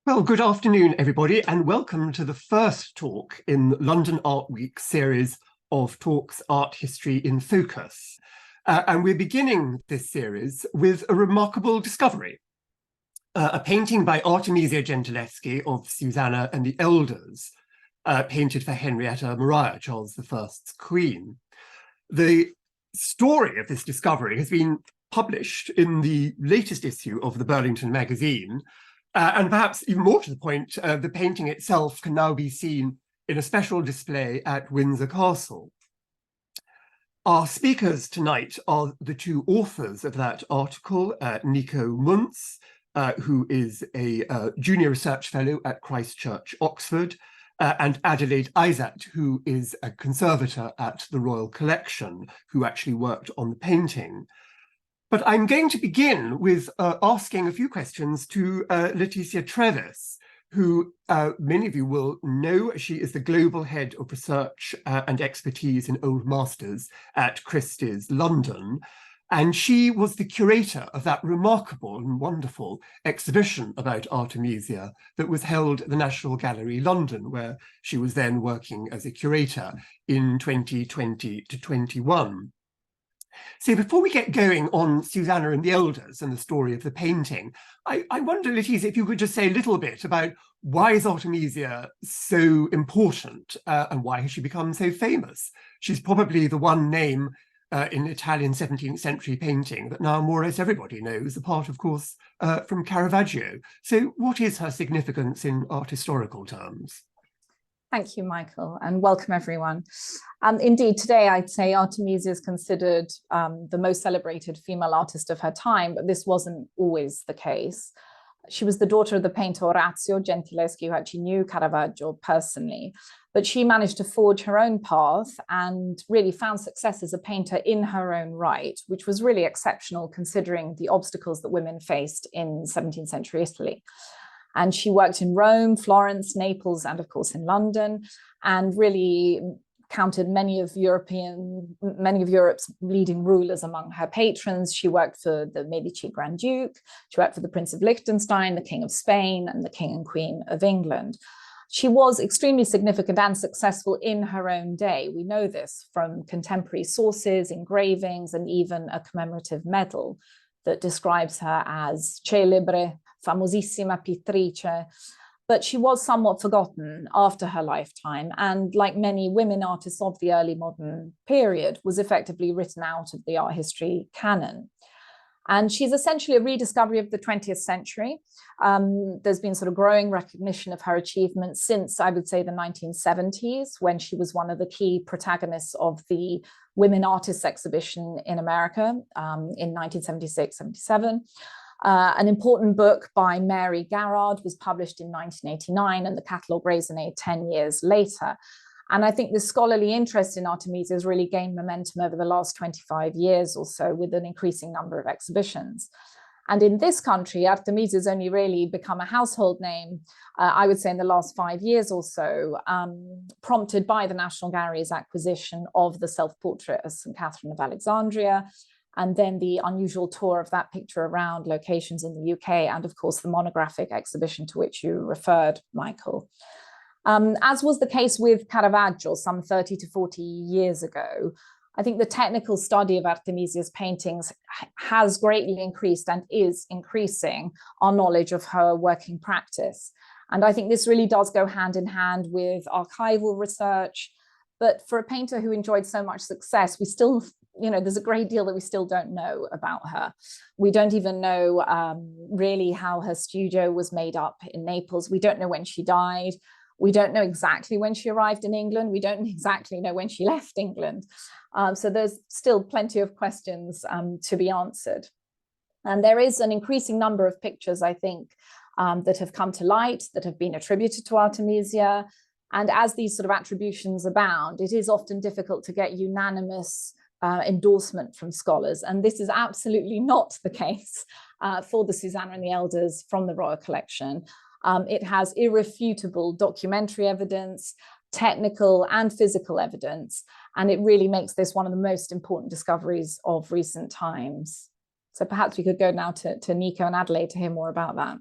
Well, good afternoon, everybody, and welcome to the first talk in London Art Week series of talks Art History in Focus. And we're beginning this series with a remarkable discovery, a painting by Artemisia Gentileschi of Susanna and the Elders, painted for Henrietta Maria, Charles I's queen. The story of this discovery has been published in the latest issue of the Burlington magazine, and perhaps even more to the point, the painting itself can now be seen in a special display at Windsor Castle. Our speakers tonight are the two authors of that article, Niko Munz, who is a junior research fellow at Christ Church, Oxford, and Adelaide Izat, who is a conservator at the Royal Collection, who actually worked on the painting. But I'm going to begin with asking a few questions to Letizia Treves, who many of you will know. She is the global head of research and expertise in Old Masters at Christie's London. And she was the curator of that remarkable and wonderful exhibition about Artemisia that was held at the National Gallery, London, where she was then working as a curator in 2020 to 21. So before we get going on Susanna and the Elders and the story of the painting, I wonder, Letizia, if you could just say a little bit about why is Artemisia so important and why has she become so famous? She's probably the one name in Italian 17th century painting that now more or less everybody knows, apart, of course, from Caravaggio. So what is her significance in art historical terms? Thank you, Michael, and welcome everyone. Indeed, today I'd say Artemisia is considered the most celebrated female artist of her time, but this wasn't always the case. She was the daughter of the painter Orazio Gentileschi, who actually knew Caravaggio personally, but she managed to forge her own path and really found success as a painter in her own right, which was really exceptional considering the obstacles that women faced in 17th century Italy. And she worked in Rome, Florence, Naples, and of course in London, and really counted many of Europe's leading rulers among her patrons. She worked for the Medici Grand Duke, she worked for the Prince of Liechtenstein, the King of Spain, and the King and Queen of England. She was extremely significant and successful in her own day. We know this from contemporary sources, engravings, and even a commemorative medal that describes her as celebre, famosissima pittrice, but she was somewhat forgotten after her lifetime, and like many women artists of the early modern period, was effectively written out of the art history canon. And she's essentially a rediscovery of the 20th century. There's been sort of growing recognition of her achievements since, I would say, the 1970s, when she was one of the key protagonists of the Women Artists exhibition in America in 1976-77. An important book by Mary Garrard was published in 1989, and the catalogue raisonné 10 years later. And I think the scholarly interest in Artemisia has really gained momentum over the last 25 years or so, with an increasing number of exhibitions. And in this country, Artemisia has only really become a household name, I would say, in the last 5 years or so, prompted by the National Gallery's acquisition of the self-portrait of St. Catherine of Alexandria, and then the unusual tour of that picture around locations in the UK, and of course the monographic exhibition to which you referred, Michael. As was the case with Caravaggio some 30 to 40 years ago, I think the technical study of Artemisia's paintings has greatly increased and is increasing our knowledge of her working practice. And I think this really does go hand in hand with archival research. But for a painter who enjoyed so much success, we still, there's a great deal that we still don't know about her. We don't even know really how her studio was made up in Naples. We don't know when she died. We don't know exactly when she arrived in England. We don't exactly know when she left England. So there's still plenty of questions to be answered. And there is an increasing number of pictures, I think, that have come to light, that have been attributed to Artemisia. And as these sort of attributions abound, it is often difficult to get unanimous endorsement from scholars. And this is absolutely not the case for the Susanna and the Elders from the Royal Collection. It has irrefutable documentary evidence, technical and physical evidence, and it really makes this one of the most important discoveries of recent times. So perhaps we could go now to Niko and Adelaide to hear more about that.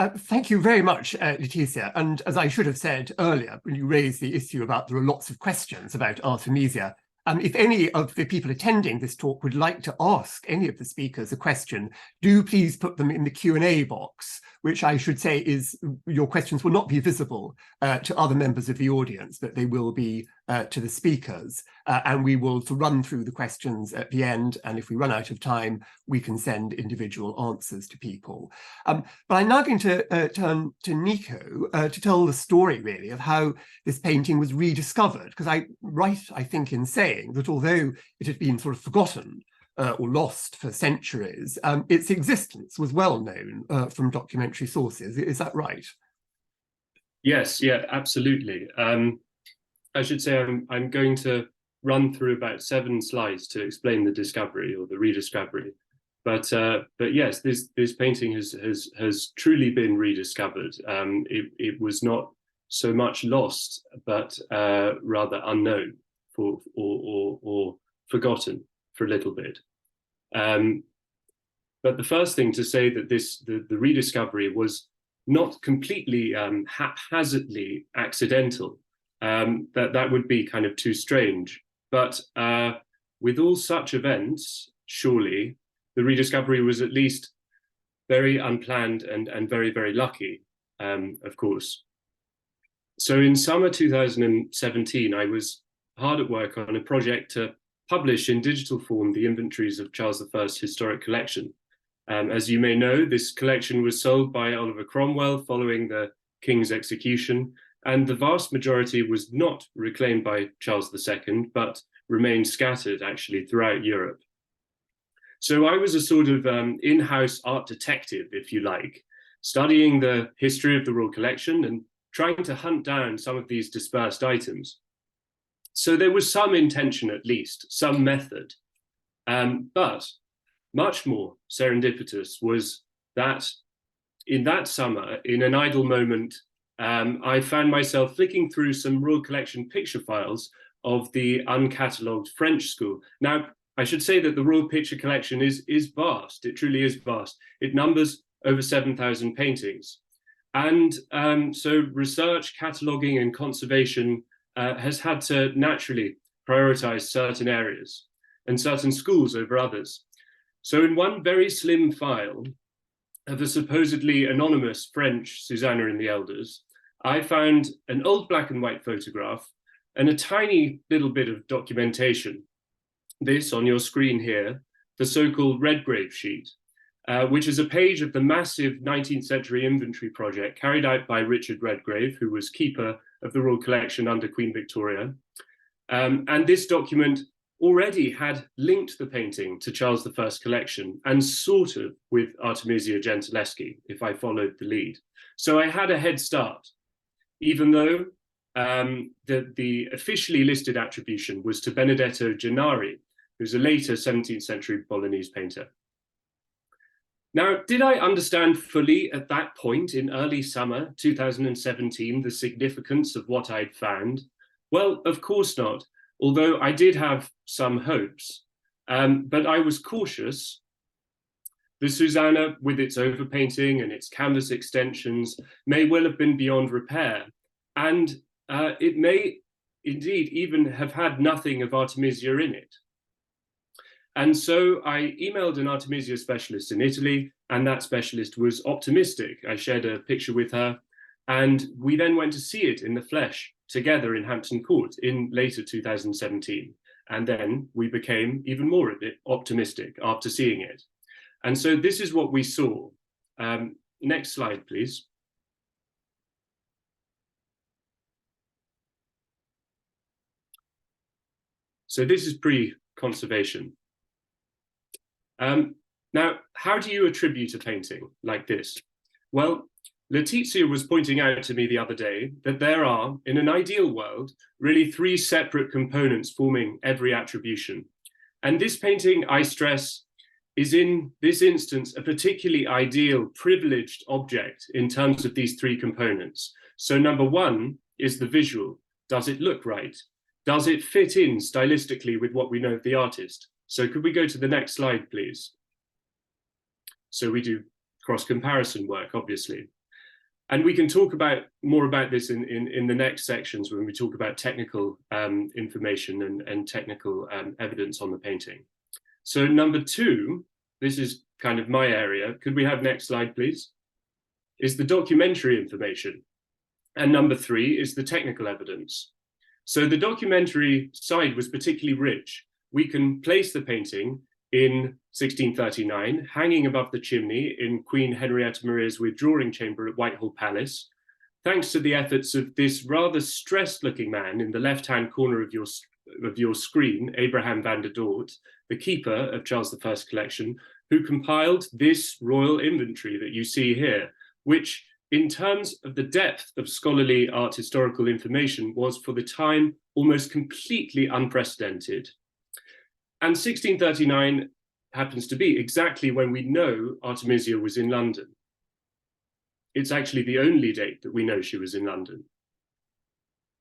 Thank you very much, Letizia. And as I should have said earlier, when you raised the issue about there are lots of questions about Artemisia, if any of the people attending this talk would like to ask any of the speakers a question, do please put them in the Q&A box, which I should say is your questions will not be visible to other members of the audience, but they will be to the speakers. And we will run through the questions at the end. And if we run out of time, we can send individual answers to people. But I'm now going to turn to Niko to tell the story, really, of how this painting was rediscovered. Because I'm right, I think, in saying that although it had been sort of forgotten or lost for centuries, its existence was well known from documentary sources. Is that right? Yes, yeah, absolutely. I should say I'm going to run through about 7 slides to explain the discovery or the rediscovery. But yes, this painting has truly been rediscovered. It was not so much lost, but rather unknown or forgotten for a little bit. But the first thing to say that the rediscovery was not completely haphazardly accidental. That would be kind of too strange. But with all such events, surely the rediscovery was at least very unplanned and very, very lucky, of course. So in summer 2017, I was hard at work on a project to publish in digital form the inventories of Charles I's historic collection. As you may know, this collection was sold by Oliver Cromwell following the King's execution, and the vast majority was not reclaimed by Charles II, but remained scattered actually throughout Europe. So I was a sort of in-house art detective, if you like, studying the history of the Royal Collection and trying to hunt down some of these dispersed items. So there was some intention, at least, some method. But much more serendipitous was that in that summer, in an idle moment, I found myself flicking through some Royal Collection picture files of the uncatalogued French school. Now, I should say that the Royal Picture Collection is vast. It truly is vast. It numbers over 7,000 paintings. And so research, cataloguing, and conservation has had to naturally prioritize certain areas and certain schools over others. So in one very slim file of the supposedly anonymous French Susanna and the Elders, I found an old black and white photograph and a tiny little bit of documentation. This on your screen here, the so-called Redgrave sheet, which is a page of the massive 19th century inventory project carried out by Richard Redgrave, who was keeper of the Royal Collection under Queen Victoria. And this document already had linked the painting to Charles I's collection and sort of with Artemisia Gentileschi, if I followed the lead. So I had a head start, even though the officially listed attribution was to Benedetto Gennari, who's a later 17th century Bolognese painter. Now, did I understand fully at that point in early summer 2017 the significance of what I'd found? Well, of course not, although I did have some hopes. But I was cautious. The Susanna, with its overpainting and its canvas extensions, may well have been beyond repair. And it may indeed even have had nothing of Artemisia in it. And so I emailed an Artemisia specialist in Italy, and that specialist was optimistic. I shared a picture with her, and we then went to see it in the flesh together in Hampton Court in later 2017. And then we became even more optimistic after seeing it. And so this is what we saw. Next slide, please. So this is pre-conservation. Now, how do you attribute a painting like this? Well, Letizia was pointing out to me the other day that there are, in an ideal world, really 3 separate components forming every attribution. And this painting, I stress, is in this instance a particularly ideal, privileged object in terms of these 3 components. So number 1 is the visual. Does it look right? Does it fit in stylistically with what we know of the artist? So could we go to the next slide, please? So we do cross-comparison work, obviously. And we can talk more about this in the next sections when we talk about technical information and technical evidence on the painting. So number 2, this is kind of my area. Could we have next slide, please? Is the documentary information. And number 3 is the technical evidence. So the documentary side was particularly rich. We can place the painting in 1639, hanging above the chimney in Queen Henrietta Maria's withdrawing chamber at Whitehall Palace, thanks to the efforts of this rather stressed-looking man in the left-hand corner of your screen, Abraham van der Dort, the keeper of Charles I's collection, who compiled this royal inventory that you see here, which, in terms of the depth of scholarly art historical information, was for the time almost completely unprecedented. And 1639 happens to be exactly when we know Artemisia was in London. It's actually the only date that we know she was in London.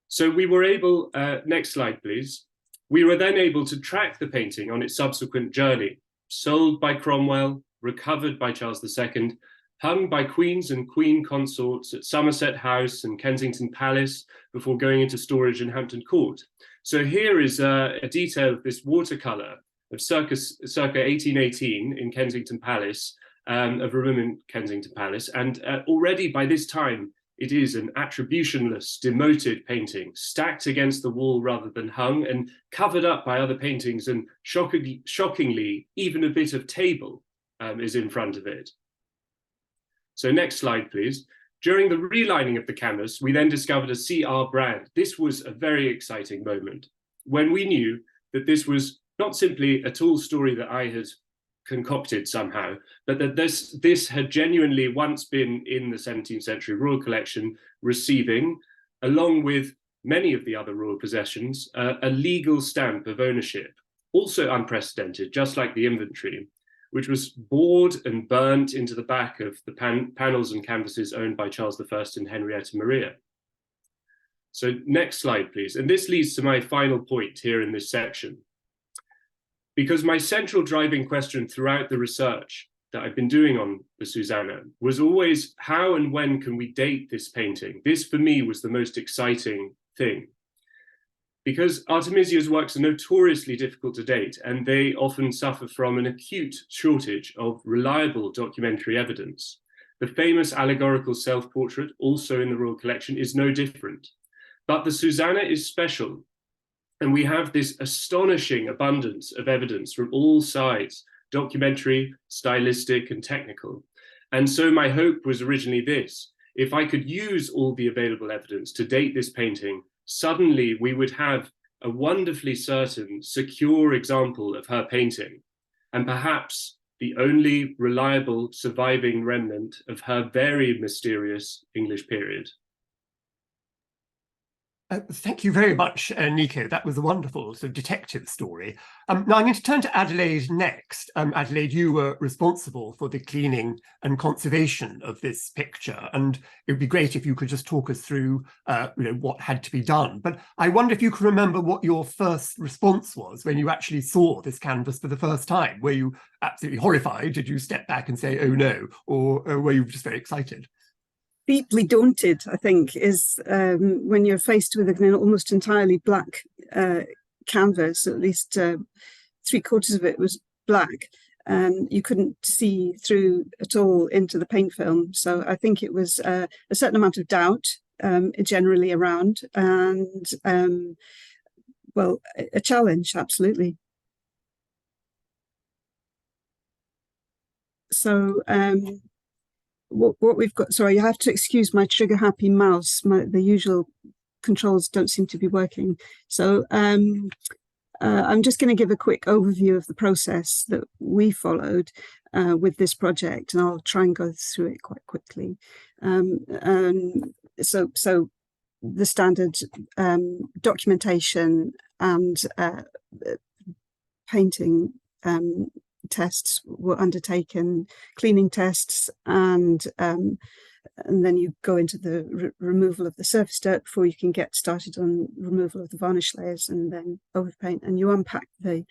So we were able, next slide please, we were then able to track the painting on its subsequent journey, sold by Cromwell, recovered by Charles II, hung by queens and queen consorts at Somerset House and Kensington Palace before going into storage in Hampton Court. So here is a detail of this watercolour of circa 1818 in Kensington Palace, of a room in Kensington Palace. And already by this time, it is an attributionless, demoted painting, stacked against the wall rather than hung, and covered up by other paintings, and shockingly, even a bit of table is in front of it. So next slide, please. During the relining of the canvas, we then discovered a CR brand. This was a very exciting moment when we knew that this was not simply a tall story that I had concocted somehow, but that this had genuinely once been in the 17th century royal collection, receiving, along with many of the other royal possessions, a legal stamp of ownership, also unprecedented, just like the inventory, which was bored and burnt into the back of the panels and canvases owned by Charles I and Henrietta Maria. So next slide, please. And this leads to my final point here in this section. Because my central driving question throughout the research that I've been doing on the Susanna was always, how and when can we date this painting? This, for me, was the most exciting thing. Because Artemisia's works are notoriously difficult to date, and they often suffer from an acute shortage of reliable documentary evidence. The famous allegorical self-portrait, also in the Royal Collection, is no different. But the Susanna is special, and we have this astonishing abundance of evidence from all sides, documentary, stylistic, and technical. And so my hope was originally this: if I could use all the available evidence to date this painting, suddenly we would have a wonderfully certain, secure example of her painting, and perhaps the only reliable surviving remnant of her very mysterious English period. Thank you very much, Niko. That was a wonderful sort of detective story. Now I'm going to turn to Adelaide next. Adelaide, you were responsible for the cleaning and conservation of this picture, and it would be great if you could just talk us through what had to be done. But I wonder if you can remember what your first response was when you actually saw this canvas for the first time. Were you absolutely horrified? Did you step back and say, oh no? Or were you just very excited? Deeply daunted, I think, is when you're faced with an almost entirely black canvas. At least 3/4 of it was black, and you couldn't see through at all into the paint film. So I think it was a certain amount of doubt generally around, and well, a challenge, absolutely. So what we've got, sorry, you have to excuse my trigger happy mouse. The usual controls don't seem to be working. So I'm just going to give a quick overview of the process that we followed with this project, and I'll try and go through it quite quickly. So the standard documentation and painting tests were undertaken, cleaning tests, and then you go into the removal of the surface dirt before you can get started on removal of the varnish layers, and then overpaint, and you unpack the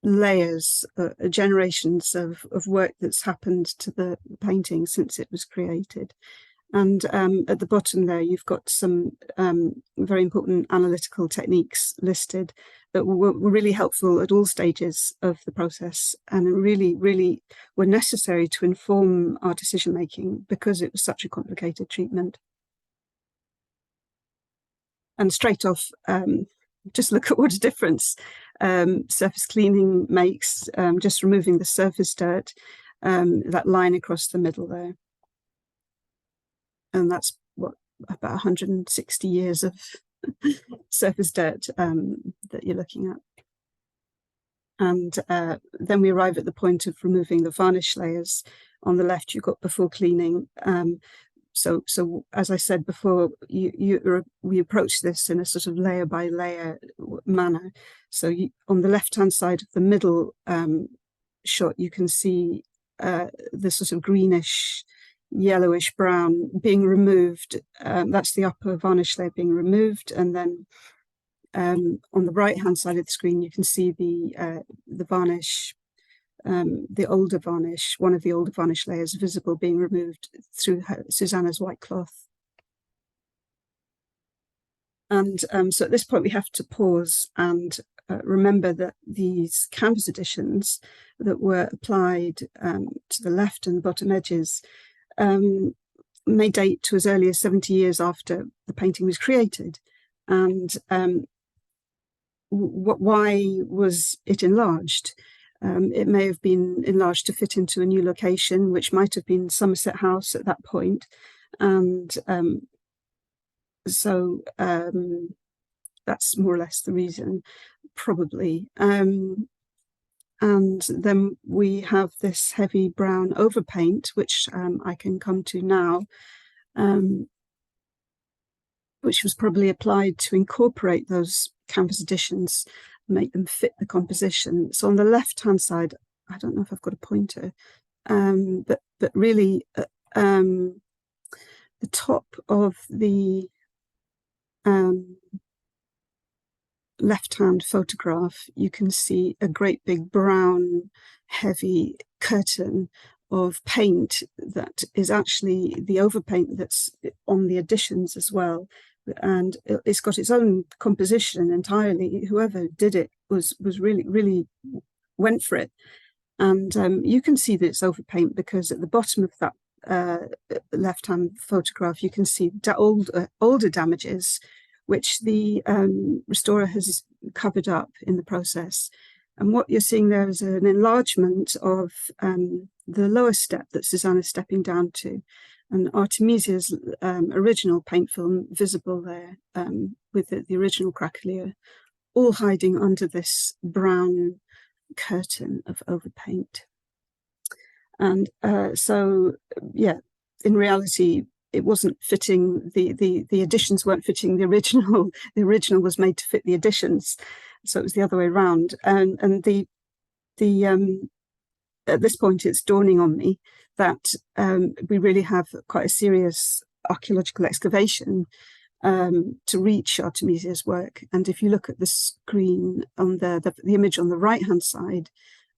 layers, generations of work that's happened to the painting since it was created. And at the bottom there, you've got some very important analytical techniques listed that were really helpful at all stages of the process, and really, really were necessary to inform our decision-making because it was such a complicated treatment. And straight off, just look at what a difference surface cleaning makes, just removing the surface dirt, that line across the middle there. And that's what, about 160 years of surface dirt that you're looking at. And then we arrive at the point of removing the varnish layers. On the left, you've got before cleaning. So as I said before, we approach this in a sort of layer by layer manner. So on the left-hand side of the middle shot, you can see the sort of greenish, yellowish brown being removed. That's the upper varnish layer being removed, and then on the right-hand side of the screen, you can see the varnish. The older varnish, one of the older varnish layers visible, being removed through Susanna's white cloth. And so at this point we have to pause and remember that these canvas editions that were applied to the left and the bottom edges may date to as early as 70 years after the painting was created. And why was it enlarged? It may have been enlarged to fit into a new location, which might have been Somerset House at that point. And so that's more or less the reason, probably. And then we have this heavy brown overpaint, which I can come to now, which was probably applied to incorporate those canvas editions, make them fit the composition. So on the left-hand side, I don't know if I've got a pointer, but really the top of the left-hand photograph, you can see a great big brown, heavy curtain of paint that is actually the overpaint that's on the editions as well. And it's got its own composition entirely. Whoever did it was really went for it. And you can see that it's overpaint because at the bottom of that left-hand photograph, you can see older damages, which the restorer has covered up in the process. And what you're seeing there is an enlargement of the lower step that Susanna's stepping down to. And Artemisia's original paint film visible there with the original craquelure, all hiding under this brown curtain of overpaint. And so, yeah, in reality, it wasn't fitting, the additions weren't fitting the original. The original was made to fit the additions. So it was the other way around. And at this point, it's dawning on me that we really have quite a serious archaeological excavation to reach Artemisia's work. And if you look at the screen on the image on the right-hand side,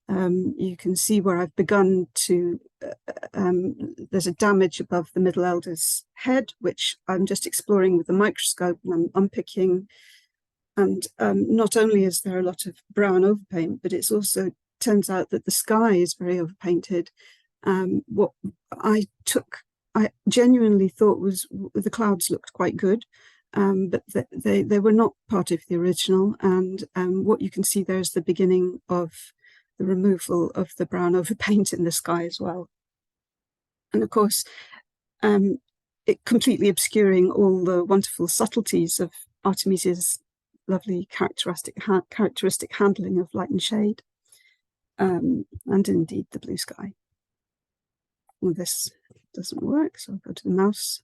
you can see where I've begun to, there's a damage above the middle elder's head, which I'm just exploring with the microscope, and I'm unpicking. And not only is there a lot of brown overpaint, but it's also turns out that the sky is very overpainted. What I genuinely thought was the clouds looked quite good, but they were not part of the original. And what you can see there is the beginning of the removal of the brown overpaint in the sky as well. And of course, it completely obscuring all the wonderful subtleties of Artemisia's lovely characteristic handling of light and shade. And indeed the blue sky. Well, this doesn't work, so I'll go to the mouse.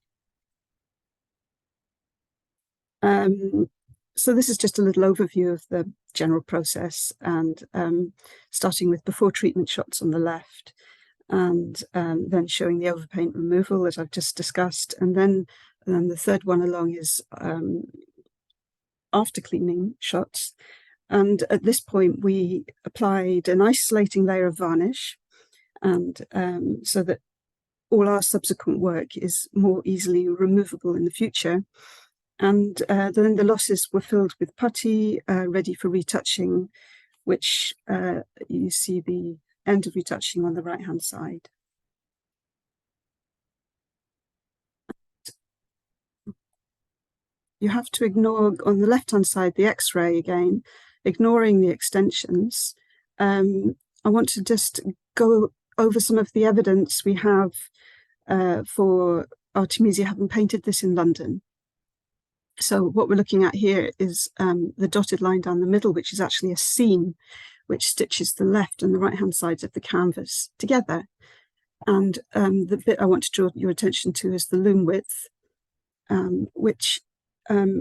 So this is just a little overview of the general process, and starting with before treatment shots on the left, and then showing the overpaint removal as I've just discussed, and then the third one along is after cleaning shots. And at this point, we applied an isolating layer of varnish, and so that all our subsequent work is more easily removable in the future. And then the losses were filled with putty, ready for retouching, which you see the end of retouching on the right-hand side. You have to ignore, on the left-hand side, the X-ray again, ignoring the extensions. I want to just go over some of the evidence we have for Artemisia having painted this in London. So what we're looking at here is the dotted line down the middle, which is actually a seam which stitches the left and the right-hand sides of the canvas together. And the bit I want to draw your attention to is the loom width, which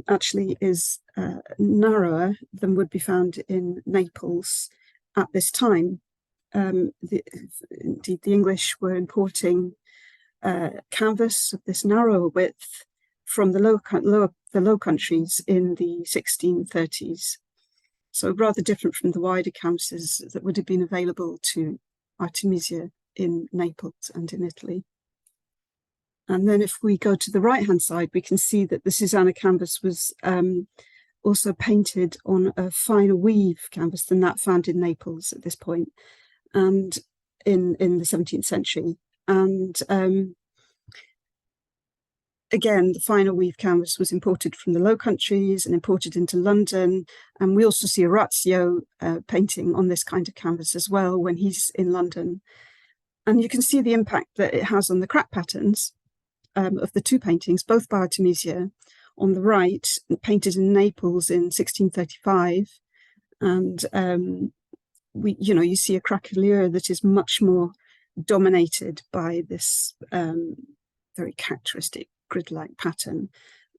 actually is narrower than would be found in Naples at this time. Indeed, the English were importing canvas of this narrower width from the Low Countries in the 1630s. So rather different from the wider canvases that would have been available to Artemisia in Naples and in Italy. And then if we go to the right-hand side, we can see that the Susanna canvas was also painted on a finer weave canvas than that found in Naples at this point, and in the 17th century. And again, the finer weave canvas was imported from the Low Countries and imported into London. And we also see Orazio painting on this kind of canvas as well when he's in London. And you can see the impact that it has on the crack patterns of the two paintings, both by Artemisia. On the right, painted in Naples in 1635. And you see a craquelure that is much more dominated by this very characteristic grid-like pattern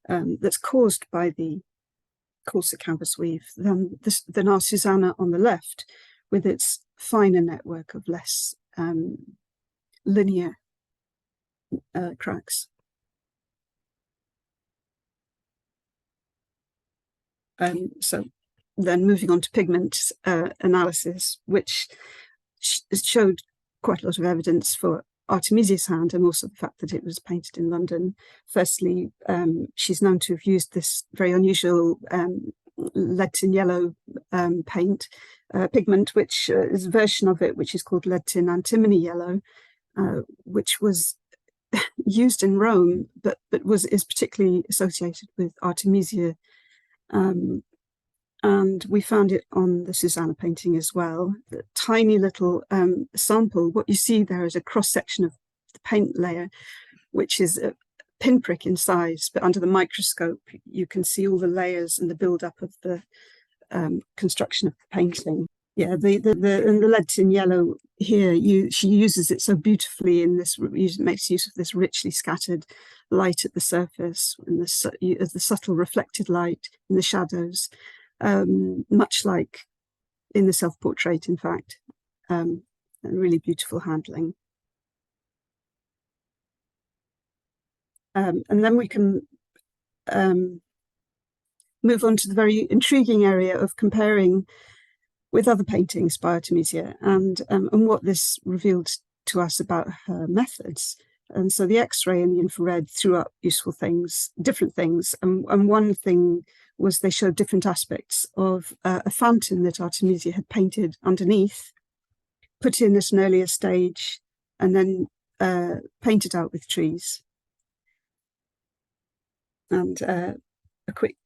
that's caused by the coarser canvas weave than our Susanna on the left, with its finer network of less linear cracks. So then moving on to pigment analysis, which showed quite a lot of evidence for Artemisia's hand, and also the fact that it was painted in London. Firstly, she's known to have used this very unusual lead-tin yellow pigment, which is a version of it which is called lead-tin antimony yellow, which was used in Rome, but is particularly associated with Artemisia. And we found it on the Susanna painting as well. The tiny little sample, what you see there is a cross-section of the paint layer, which is a pinprick in size, but under the microscope, you can see all the layers and the build-up of the construction of the painting. Yeah, the lead-tin yellow here, she uses it so beautifully in this, makes use of this richly scattered light at the surface, and the subtle reflected light in the shadows. Much like in the self-portrait, in fact, and really beautiful handling. And then we can move on to the very intriguing area of comparing with other paintings by Artemisia, and what this revealed to us about her methods. And so the X-ray and the infrared threw up useful things, different things, and one thing was they showed different aspects of a fountain that Artemisia had painted underneath, put in at an earlier stage, and then painted out with trees. And a quick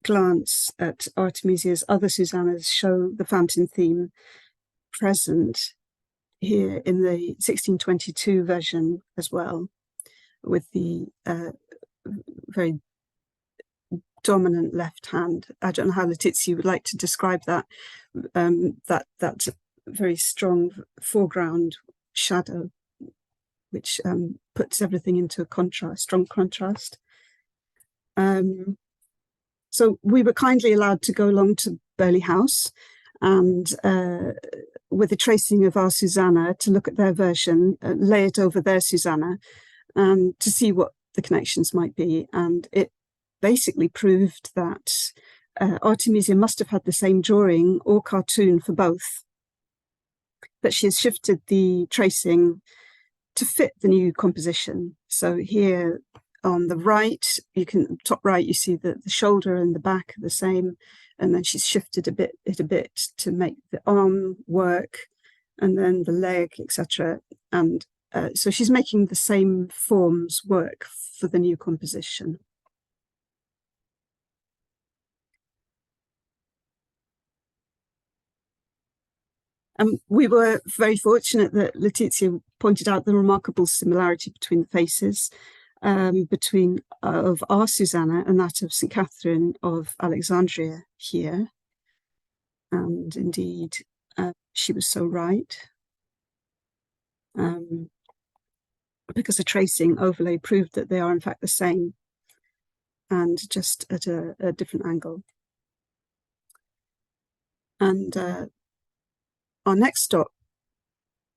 glance at Artemisia's other Susannas show the fountain theme present here in the 1622 version as well, with the very dominant left hand. I don't know how Letizia would like to describe that, that very strong foreground shadow, which puts everything into a contrast, strong contrast. So we were kindly allowed to go along to Burley House and with a tracing of our Susanna to look at their version, lay it over their Susanna, and to see what the connections might be. And it basically proved that Artemisia must have had the same drawing or cartoon for both, but she has shifted the tracing to fit the new composition. So here on the right, top right, you see that the shoulder and the back are the same, and then she's shifted it a bit to make the arm work, and then the leg, etc. And so she's making the same forms work for the new composition. We were very fortunate that Letizia pointed out the remarkable similarity between the faces of our Susanna and that of St. Catherine of Alexandria here. And indeed, she was so right. Because a tracing overlay proved that they are in fact the same, and just at a different angle. And our next stop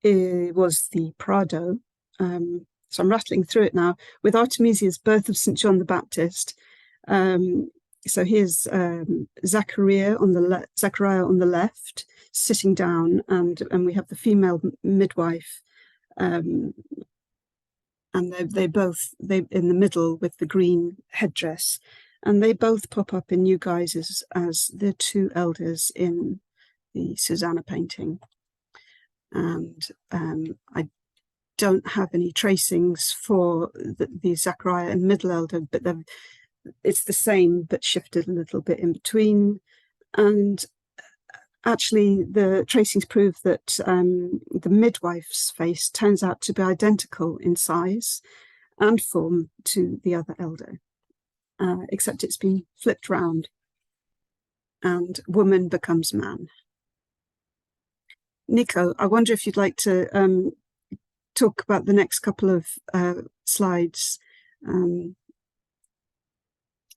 was the Prado. So I'm rattling through it now. With Artemisia's Birth of St. John the Baptist. So here's Zachariah on the left, sitting down, and we have the female midwife, and they in the middle with the green headdress, and they both pop up in new guises as the two elders in the Susanna painting. And I don't have any tracings for the Zachariah and middle elder, but it's the same but shifted a little bit in between. And actually the tracings prove that the midwife's face turns out to be identical in size and form to the other elder, except it's been flipped round and woman becomes man. Niko, I wonder if you'd like to talk about the next couple of slides.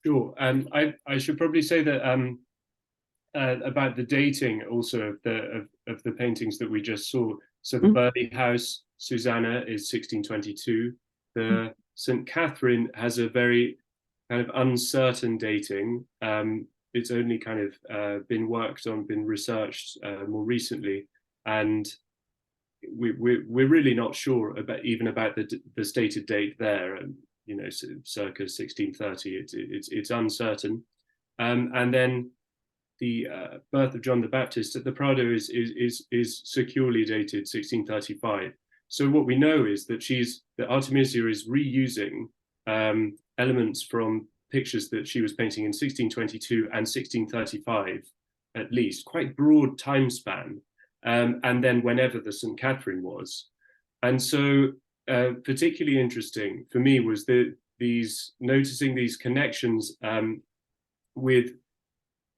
Sure. I should probably say that about the dating also of the paintings that we just saw. So the Burley House Susanna is 1622. The St. Catherine has a very kind of uncertain dating. It's only kind of been worked on, been researched more recently, and we're really not sure about the stated date there. You know, circa 1630. It's uncertain. And then the birth of John the Baptist at the Prado is securely dated 1635. So what we know is that Artemisia is reusing elements from pictures that she was painting in 1622 and 1635, at least, quite broad time span, and then whenever the St. Catherine was. And so particularly interesting for me was noticing these connections with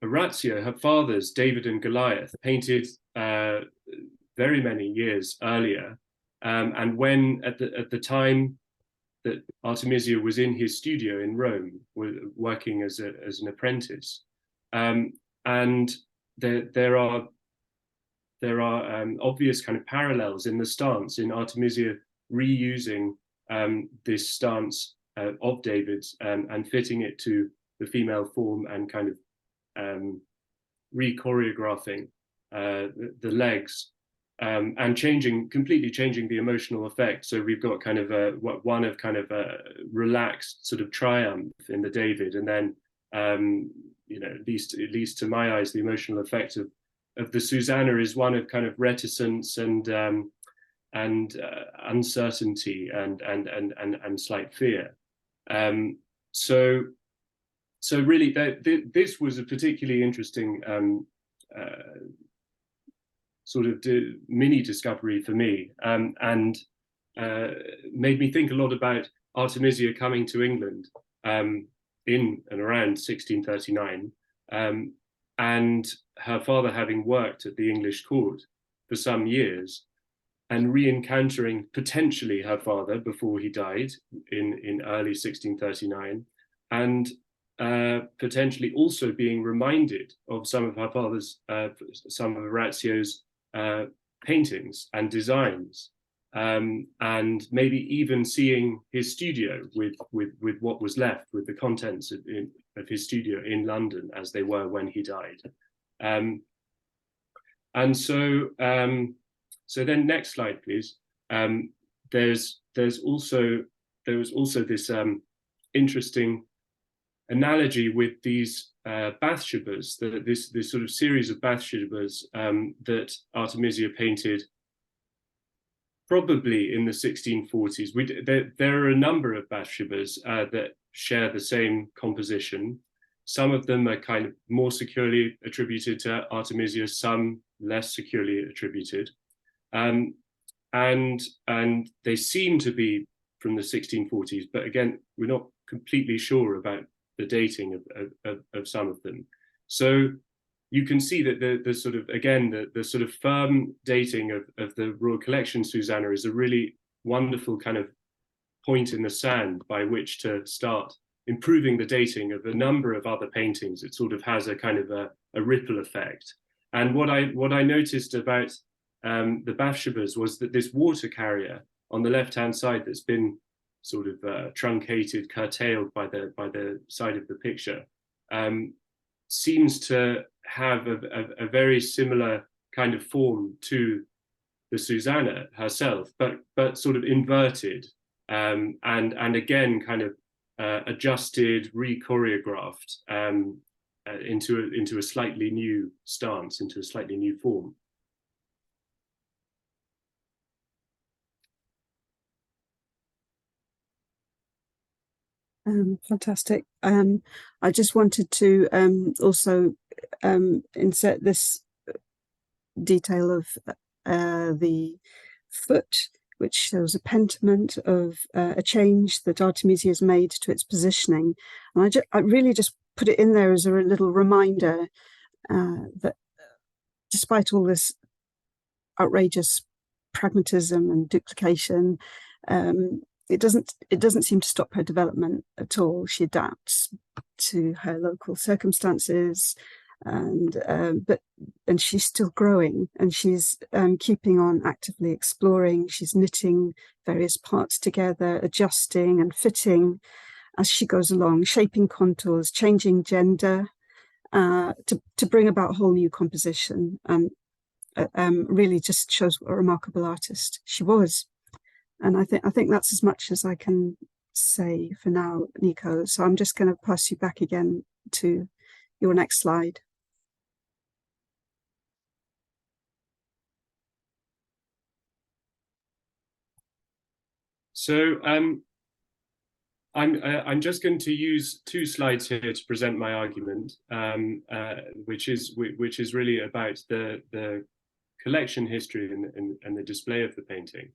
Orazio, her father's David and Goliath, painted very many years earlier, and when at the time that Artemisia was in his studio in Rome, working as an apprentice, and there are obvious kind of parallels in the stance in Artemisia reusing this stance of David's and fitting it to the female form and kind of re-choreographing the legs and completely changing the emotional effect. So we've got kind of a relaxed sort of triumph in the David, and then you know, at least to my eyes, the emotional effect of the Susanna is one of kind of reticence and uncertainty and slight fear. So really, this was a particularly interesting sort of mini discovery for me, and made me think a lot about Artemisia coming to England in and around 1639, and her father having worked at the English court for some years, and re-encountering potentially her father before he died in early 1639, and potentially also being reminded of some of her father's, some of Orazio's paintings and designs, and maybe even seeing his studio with what was left, with the contents of his studio in London as they were when he died. And so then next slide, please. There was also this interesting analogy with these Bathshebas, this sort of series of Bathshebas that Artemisia painted probably in the 1640s. There are a number of Bathshebas that share the same composition. Some of them are kind of more securely attributed to Artemisia, some less securely attributed. And they seem to be from the 1640s, but again, we're not completely sure about the dating of some of them. So you can see that the sort of, again, the sort of firm dating of the Royal Collection, Susanna, is a really wonderful kind of point in the sand by which to start improving the dating of a number of other paintings. It sort of has a kind of a ripple effect. And what I noticed about the Bathshebas was that this water carrier on the left-hand side that's been sort of truncated, curtailed by the side of the picture, seems to have a very similar kind of form to the Susanna herself, but sort of inverted, and again kind of adjusted, re-choreographed into a slightly new stance, into a slightly new form. Fantastic. I just wanted to also insert this detail of the foot, which shows a pentiment of a change that Artemisia has made to its positioning. And I really just put it in there as a little reminder that despite all this outrageous pragmatism and duplication, it doesn't seem to stop her development at all. She adapts to her local circumstances, and she's still growing, and she's keeping on actively exploring. She's knitting various parts together, adjusting and fitting as she goes along, shaping contours, changing gender to bring about a whole new composition. Really just shows what a remarkable artist she was. And I think that's as much as I can say for now, Niko. So I'm just going to pass you back again to your next slide. So I'm just going to use 2 slides here to present my argument, which is really about the collection history and the display of the painting.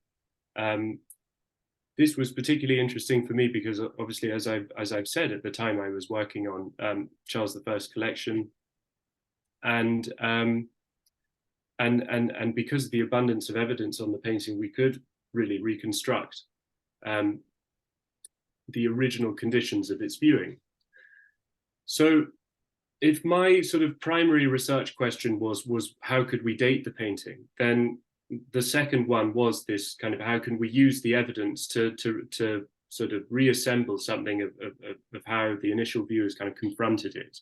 This was particularly interesting for me because obviously, as I've said, at the time I was working on Charles I's collection, and because of the abundance of evidence on the painting, we could really reconstruct the original conditions of its viewing. So if my sort of primary research question was how could we date the painting, then the second one was this kind of how can we use the evidence to sort of reassemble something of how the initial viewers kind of confronted it.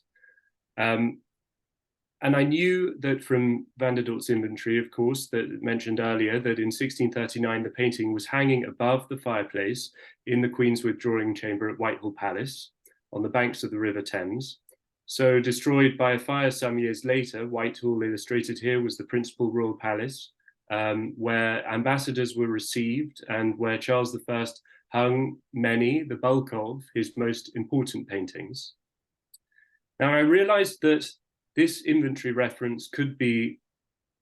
And I knew that from Van der Dort's inventory, of course, that mentioned earlier, that in 1639 the painting was hanging above the fireplace in the Queen's withdrawing chamber at Whitehall Palace on the banks of the River Thames. So destroyed by a fire some years later, Whitehall, illustrated here, was the principal royal palace, where ambassadors were received and where Charles I hung many, the bulk of, his most important paintings. Now I realized that this inventory reference could be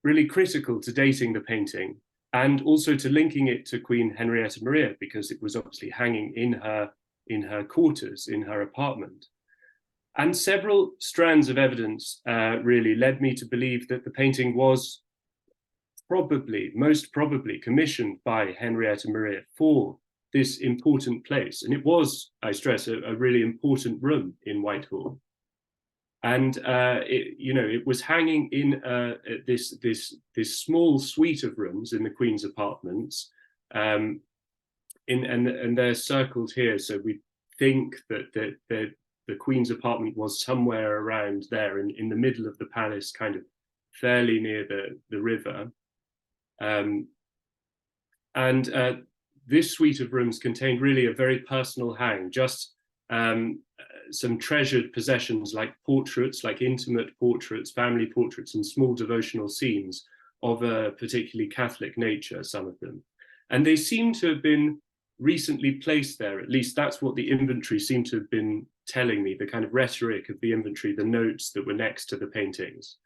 really critical to dating the painting and also to linking it to Queen Henrietta Maria, because it was obviously hanging in her quarters, in her apartment. And several strands of evidence really led me to believe that the painting was most probably commissioned by Henrietta Maria for this important place. And it was, I stress, a really important room in Whitehall. And it was hanging in this small suite of rooms in the Queen's apartments, and they're circled here. So we think that the Queen's apartment was somewhere around there in the middle of the palace, kind of fairly near the river. This suite of rooms contained really a very personal hang, just some treasured possessions like portraits, like intimate portraits, family portraits, and small devotional scenes of a particularly Catholic nature, some of them. And they seem to have been recently placed there, at least that's what the inventory seemed to have been telling me, the kind of rhetoric of the inventory, the notes that were next to the paintings.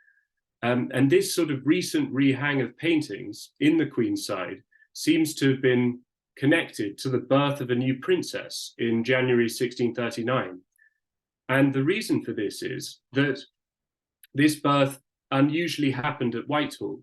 And this sort of recent rehang of paintings in the Queen's side seems to have been connected to the birth of a new princess in January 1639. And the reason for this is that this birth unusually happened at Whitehall.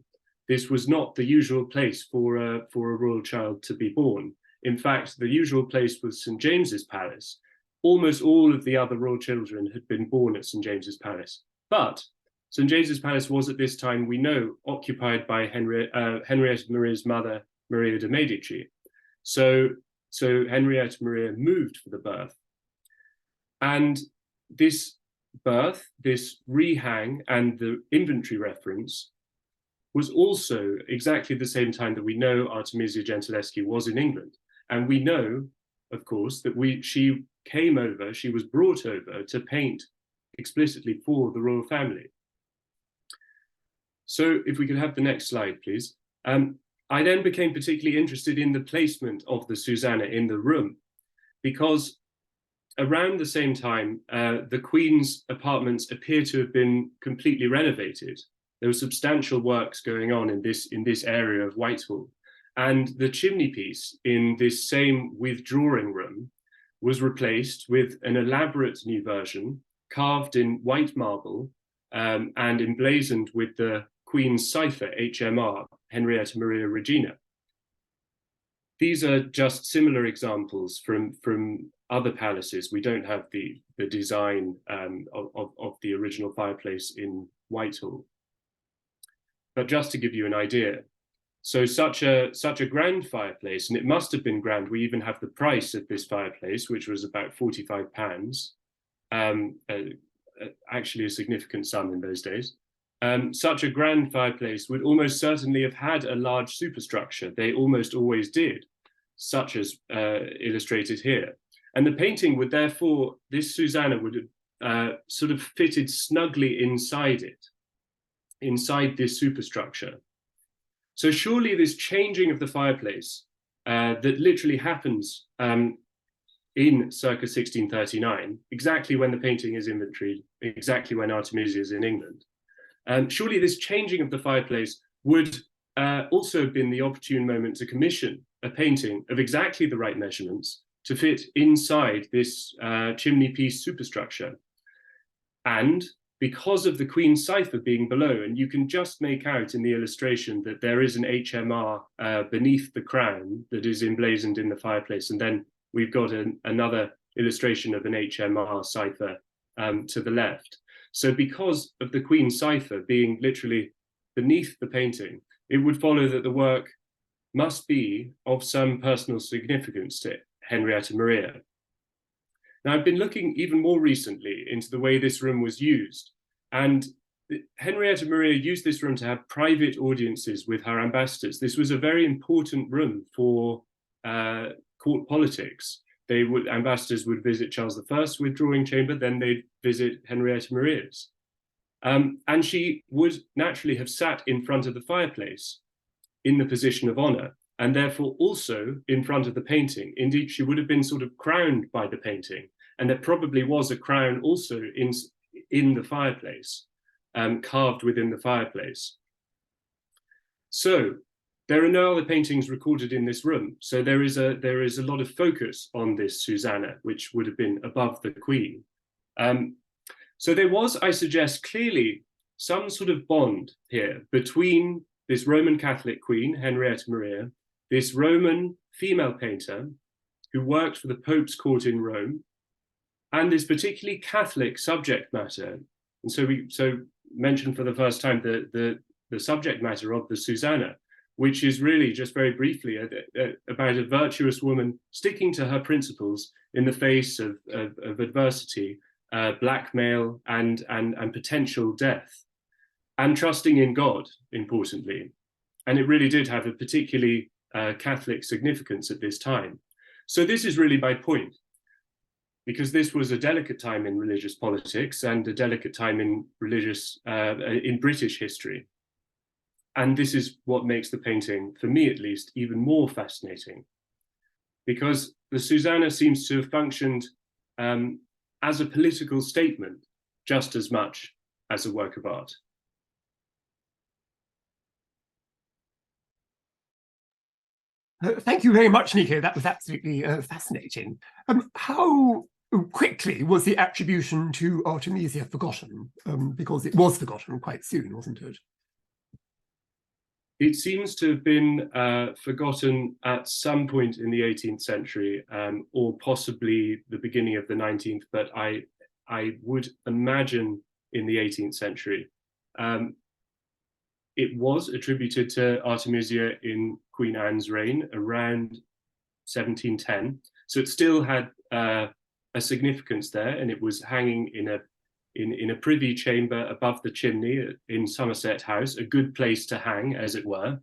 This was not the usual place for a royal child to be born. In fact, the usual place was St. James's Palace. Almost all of the other royal children had been born at St. James's Palace. But St. James's Palace was at this time, we know, occupied by Henrietta Maria's mother, Maria de' Medici. So Henrietta Maria moved for the birth. And this birth, this rehang and the inventory reference was also exactly the same time that we know Artemisia Gentileschi was in England. And we know, of course, that she came over, she was brought over to paint explicitly for the royal family. So if we could have the next slide, please. I then became particularly interested in the placement of the Susanna in the room, because around the same time, the Queen's apartments appear to have been completely renovated. There were substantial works going on in this area of Whitehall. And the chimney piece in this same withdrawing room was replaced with an elaborate new version, carved in white marble and emblazoned with the Queen's cipher, HMR, Henrietta Maria Regina. These are just similar examples from other palaces. We don't have the design of the original fireplace in Whitehall. But just to give you an idea, so such a grand fireplace, and it must have been grand. We even have the price of this fireplace, which was about £45, actually a significant sum in those days. Such a grand fireplace would almost certainly have had a large superstructure. They almost always did, such as illustrated here. And the painting would therefore, this Susanna would have sort of fitted snugly inside it, inside this superstructure. So surely this changing of the fireplace that literally happens in circa 1639, exactly when the painting is inventoried, exactly when Artemisia is in England, surely this changing of the fireplace would also have been the opportune moment to commission a painting of exactly the right measurements to fit inside this chimney piece superstructure. And because of the Queen's cipher being below, and you can just make out in the illustration that there is an HMR beneath the crown that is emblazoned in the fireplace, and then we've got another illustration of an HMR cipher to the left. So because of the Queen's cipher being literally beneath the painting, it would follow that the work must be of some personal significance to Henrietta Maria. Now, I've been looking even more recently into the way this room was used, and Henrietta Maria used this room to have private audiences with her ambassadors. This was a very important room for court politics. Ambassadors would visit Charles I's withdrawing chamber, then they'd visit Henrietta Maria's. And she would naturally have sat in front of the fireplace in the position of honor, and therefore also in front of the painting. Indeed, she would have been sort of crowned by the painting, and there probably was a crown also in the fireplace, carved within the fireplace. So there are no other paintings recorded in this room. So there is a lot of focus on this Susanna, which would have been above the Queen. So there was, I suggest, clearly some sort of bond here between this Roman Catholic Queen, Henrietta Maria, this Roman female painter who worked for the Pope's court in Rome, and this particularly Catholic subject matter. And so we mentioned for the first time the subject matter of the Susanna which is really, just very briefly, about a virtuous woman sticking to her principles in the face of adversity, blackmail, and potential death, and trusting in God, importantly. And it really did have a particularly Catholic significance at this time. So this is really my point, because this was a delicate time in religious politics and a delicate time in British history. And this is what makes the painting, for me at least, even more fascinating, because the Susanna seems to have functioned as a political statement just as much as a work of art. Thank you very much, Niko. That was absolutely fascinating. How quickly was the attribution to Artemisia forgotten? Because it was forgotten quite soon, wasn't it? It seems to have been forgotten at some point in the 18th century, or possibly the beginning of the 19th, but I would imagine in the 18th century. It was attributed to Artemisia in Queen Anne's reign around 1710. So it still had a significance there, and it was hanging in a privy chamber above the chimney in Somerset House, a good place to hang, as it were.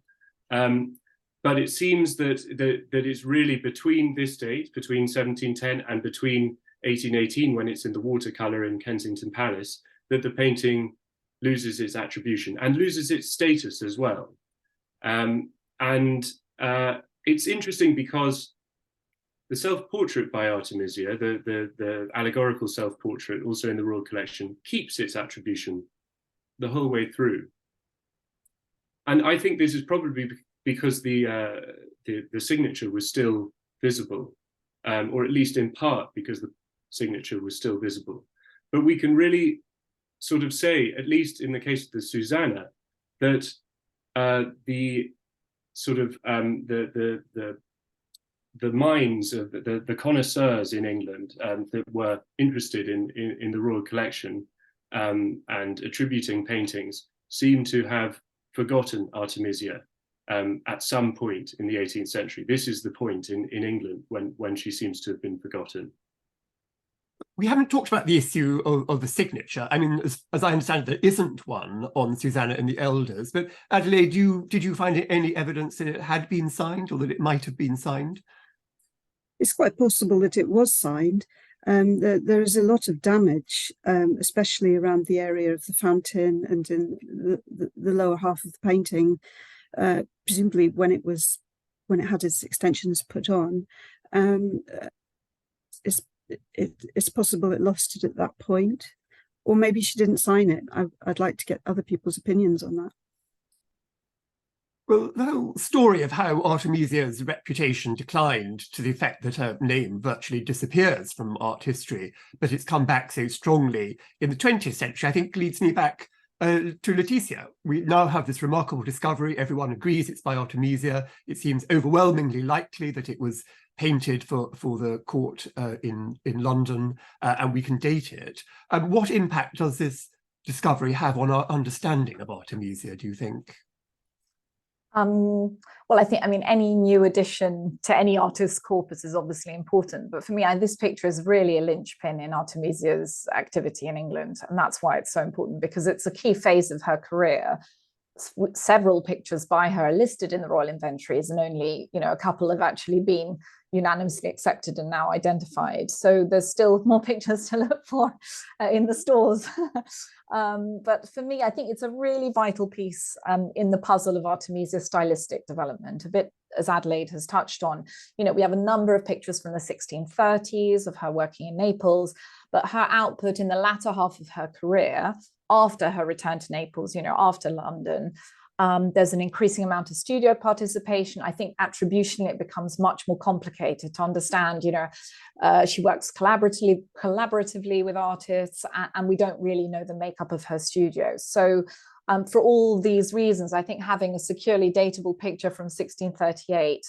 But it seems that it's really between this date, between 1710 and between 1818, when it's in the watercolour in Kensington Palace, that the painting loses its attribution and loses its status as well. It's interesting because the self-portrait by Artemisia, the allegorical self-portrait, also in the Royal Collection, keeps its attribution the whole way through. And I think this is probably because the signature was still visible, or at least in part because the signature was still visible. But we can really sort of say, at least in the case of the Susanna, that the sort of the minds of the connoisseurs in England that were interested in the Royal Collection and attributing paintings seem to have forgotten Artemisia at some point in the 18th century. This is the point in England when she seems to have been forgotten. We haven't talked about the issue of the signature. I mean, as I understand it, there isn't one on Susanna and the Elders, but Adelaide, did you find any evidence that it had been signed or that it might have been signed? It's quite possible that it was signed. There is a lot of damage, especially around the area of the fountain and in the lower half of the painting, presumably when it had its extensions put on. It's possible it lost it at that point, or maybe she didn't sign it. I'd like to get other people's opinions on that. Well, the whole story of how Artemisia's reputation declined to the effect that her name virtually disappears from art history, but it's come back so strongly in the 20th century, I think leads me back to Letizia. We now have this remarkable discovery. Everyone agrees it's by Artemisia. It seems overwhelmingly likely that it was painted for the court in London, and we can date it. What impact does this discovery have on our understanding of Artemisia, do you think? Well, I mean, any new addition to any artist's corpus is obviously important. But for me, this picture is really a linchpin in Artemisia's activity in England. And that's why it's so important, because it's a key phase of her career. Several pictures by her are listed in the Royal Inventories, and only, a couple have actually been unanimously accepted and now identified. So there's still more pictures to look for in the stores. But for me, I think it's a really vital piece in the puzzle of Artemisia's stylistic development, a bit as Adelaide has touched on. We have a number of pictures from the 1630s of her working in Naples, but her output in the latter half of her career, after her return to Naples, after London, there's an increasing amount of studio participation. I think attribution, it becomes much more complicated to understand. She works collaboratively with artists, and we don't really know the makeup of her studio. So for all these reasons, I think having a securely datable picture from 1638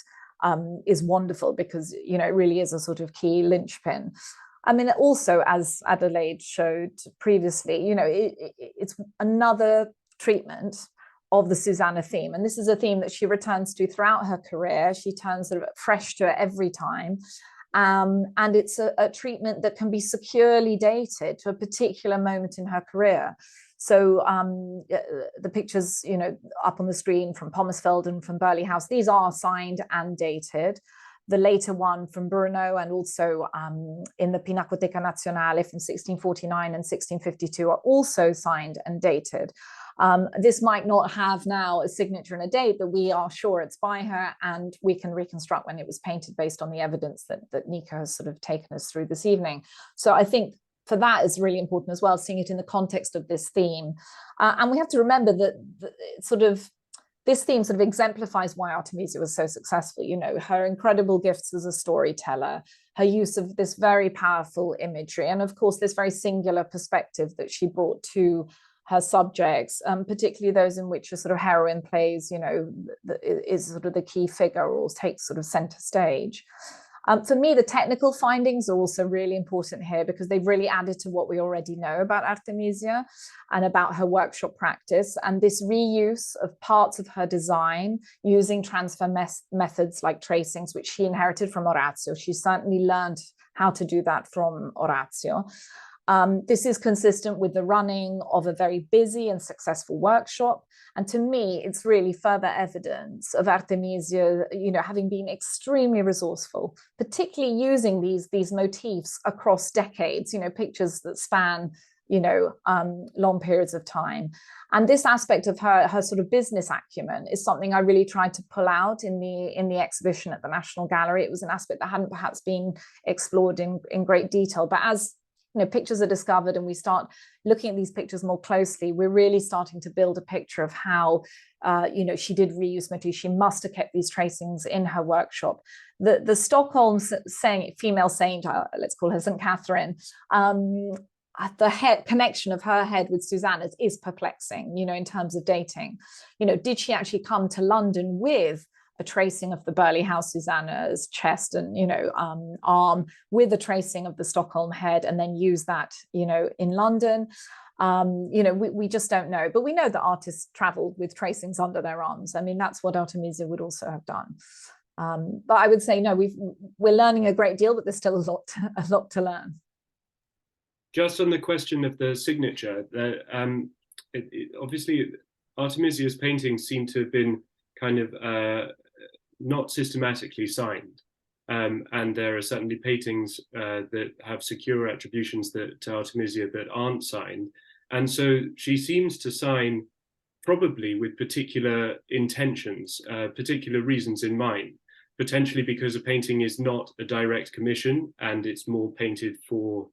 is wonderful, because it really is a sort of key linchpin. I mean, also, as Adelaide showed previously, it's another treatment of the Susanna theme. And this is a theme that she returns to throughout her career. She turns sort of fresh to it every time. And it's a treatment that can be securely dated to a particular moment in her career. So the pictures, up on the screen from Pommersfeld and from Burghley House, these are signed and dated. The later one from Brno and also in the Pinacoteca Nazionale from 1649 and 1652 are also signed and dated. This might not have now a signature and a date, but we are sure it's by her, and we can reconstruct when it was painted based on the evidence that Niko has sort of taken us through this evening. So I think for that is really important as well, seeing it in the context of this theme. And we have to remember that this theme sort of exemplifies why Artemisia was so successful. Her incredible gifts as a storyteller, her use of this very powerful imagery, and of course, this very singular perspective that she brought to her subjects, particularly those in which a sort of heroine plays, is sort of the key figure or takes sort of center stage. For me, the technical findings are also really important here because they've really added to what we already know about Artemisia and about her workshop practice, and this reuse of parts of her design using transfer methods like tracings, which she inherited from Orazio. She certainly learned how to do that from Orazio. This is consistent with the running of a very busy and successful workshop. And to me, it's really further evidence of Artemisia, having been extremely resourceful, particularly using these motifs across decades, pictures that span, long periods of time. And this aspect of her sort of business acumen is something I really tried to pull out in the exhibition at the National Gallery. It was an aspect that hadn't perhaps been explored in great detail, but as pictures are discovered and we start looking at these pictures more closely, we're really starting to build a picture of how, she did reuse motifs. She must have kept these tracings in her workshop. The Stockholm female saint, let's call her St. Catherine, the connection of her head with Susanna's is perplexing, in terms of dating. Did she actually come to London with a tracing of the Burghley House Susanna's chest and arm with a tracing of the Stockholm head, and then use that in London? We just don't know, but we know that artists traveled with tracings under their arms. I mean, that's what Artemisia would also have done. But I would say no, we're learning a great deal, but there's still a lot to learn. Just on the question of the signature, obviously Artemisia's paintings seem to have been kind of not systematically signed, and there are certainly paintings that have secure attributions to Artemisia that aren't signed, and so she seems to sign probably with particular intentions, particular reasons in mind, potentially because a painting is not a direct commission and it's more painted for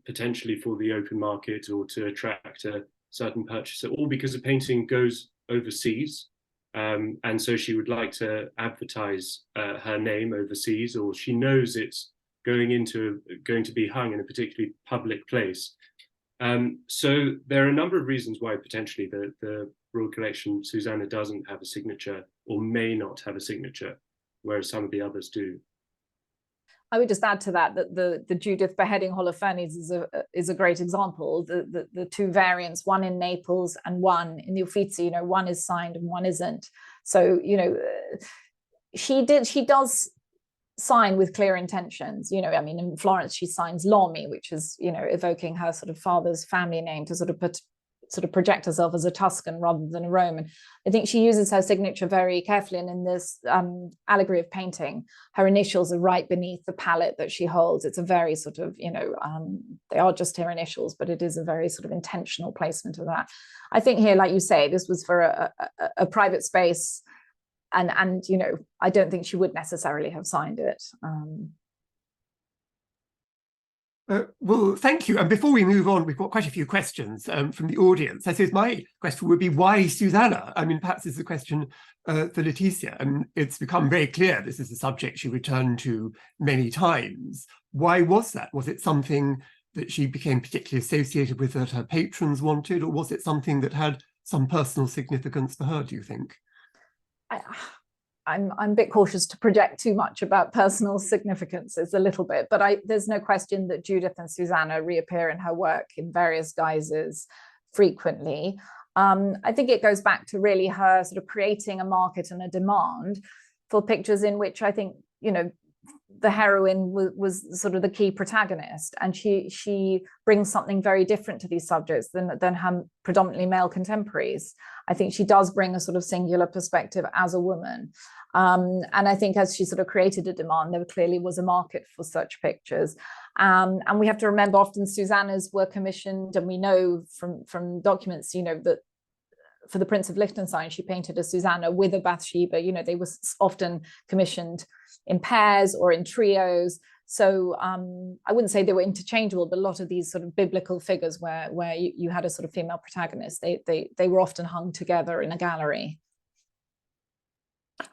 potentially for the open market or to attract a certain purchaser, or because a painting goes overseas. And so she would like to advertise her name overseas, or she knows it's going to be hung in a particularly public place. So there are a number of reasons why potentially the Royal Collection Susanna doesn't have a signature, or may not have a signature, whereas some of the others do. I would just add to that the Judith beheading Holofernes is a great example. The two variants, one in Naples and one in the Uffizi, one is signed and one isn't. So she does sign with clear intentions. I mean, in Florence she signs Lomi, which is evoking her sort of father's family name to sort of project herself as a Tuscan rather than a Roman. I think she uses her signature very carefully, and in this allegory of painting, her initials are right beneath the palette that she holds. It's a very sort of, they are just her initials, but it is a very sort of intentional placement of that. I think here, like you say, this was for a private space, and I don't think she would necessarily have signed it. Well, thank you. And before we move on, we've got quite a few questions from the audience. I suppose my question would be, why Susanna? I mean, perhaps it's a question for Letizia. And it's become very clear this is a subject she returned to many times. Why was that? Was it something that she became particularly associated with that her patrons wanted, or was it something that had some personal significance for her, do you think? I'm a bit cautious to project too much about personal significances, a little bit, but there's no question that Judith and Susanna reappear in her work in various guises frequently. I think it goes back to really her sort of creating a market and a demand for pictures in which I think, you know, the heroine was sort of the key protagonist, and she brings something very different to these subjects than her predominantly male contemporaries. I think she does bring a sort of singular perspective as a woman. And I think as she sort of created a demand, there clearly was a market for such pictures. And we have to remember often Susanna's were commissioned, and we know from documents, you know, that for the Prince of Liechtenstein, she painted a Susanna with a Bathsheba. You know, they were often commissioned in pairs or in trios. So I wouldn't say they were interchangeable, but a lot of these sort of biblical figures where you had a sort of female protagonist, they were often hung together in a gallery.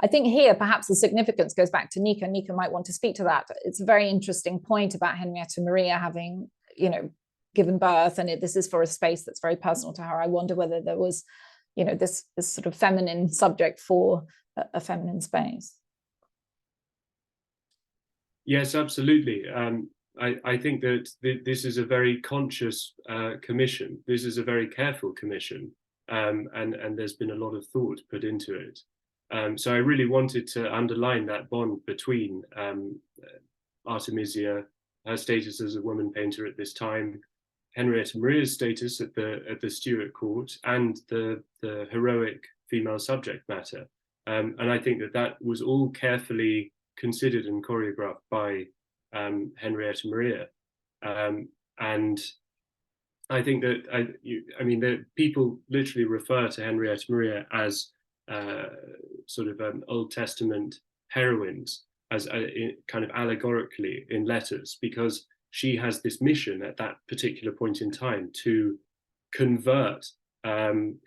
I think here, perhaps the significance goes back to Niko. Niko might want to speak to that. It's a very interesting point about Henrietta Maria having, you know, given birth, and this is for a space that's very personal to her. I wonder whether there was, you know, this sort of feminine subject for a feminine space. Yes, absolutely. I think that this is a very conscious commission. This is a very careful commission, and there's been a lot of thought put into it. So I really wanted to underline that bond between Artemisia, her status as a woman painter at this time, Henrietta Maria's status at the Stuart court, and the heroic female subject matter. And I think that was all carefully considered and choreographed by Henrietta Maria. And I think that the people literally refer to Henrietta Maria as sort of Old Testament heroines, as kind of allegorically in letters, because she has this mission at that particular point in time to convert